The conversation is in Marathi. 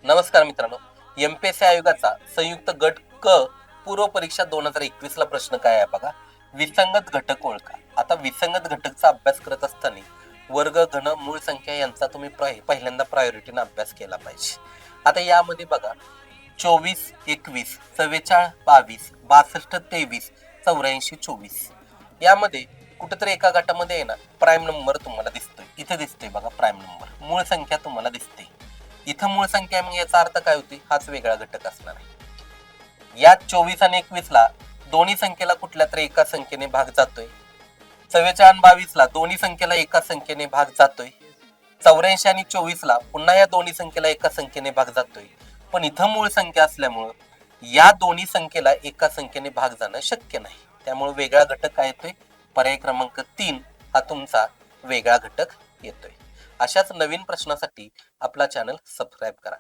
नमस्कार मित्रांनो. एमपीएससी आयोगाचा संयुक्त गट क पूर्व परीक्षा 2021 ला प्रश्न काय आहे बघा. विसंगत घटक ओळखा. आता विसंगत घटकचा अभ्यास करत असताना वर्ग, घन, मूळ संख्या यांचा तुम्ही पहिल्यांदा प्रायोरिटीने अभ्यास केला पाहिजे. आता यामध्ये बघा 24, 21, 44, 22, 62, 23, 84, 24 यामध्ये कुठेतरी एका गटामध्ये आहे ना प्राईम नंबर तुम्हाला दिसतोय. इथे दिसतोय बघा प्राईम नंबर. मूळ संख्या तुम्हाला दिसते. इथं मूळ संख्या मग याचा अर्थ काय होती? हाच वेगळा घटक असणार आहे. या 24 आणि 21 ला दोन्ही संख्येला कुठल्या तरी एका संख्येने भाग जातोय. 44 आणि 22 ला दोन्ही संख्येला एका संख्येने भाग जातोय. 84 आणि 24 ला पुन्हा या दोन्ही संख्येला एका संख्येने भाग जातोय. पण इथं मूळ संख्या असल्यामुळं या दोन्ही संख्येला एका संख्येने भाग जाणं शक्य नाही. त्यामुळे वेगळा घटक काय येतोय? पर्याय क्रमांक 3 हा तुमचा वेगळा घटक येतोय. अशाच नवीन प्रश्नासाठी आपला चॅनल सबस्क्राईब करा.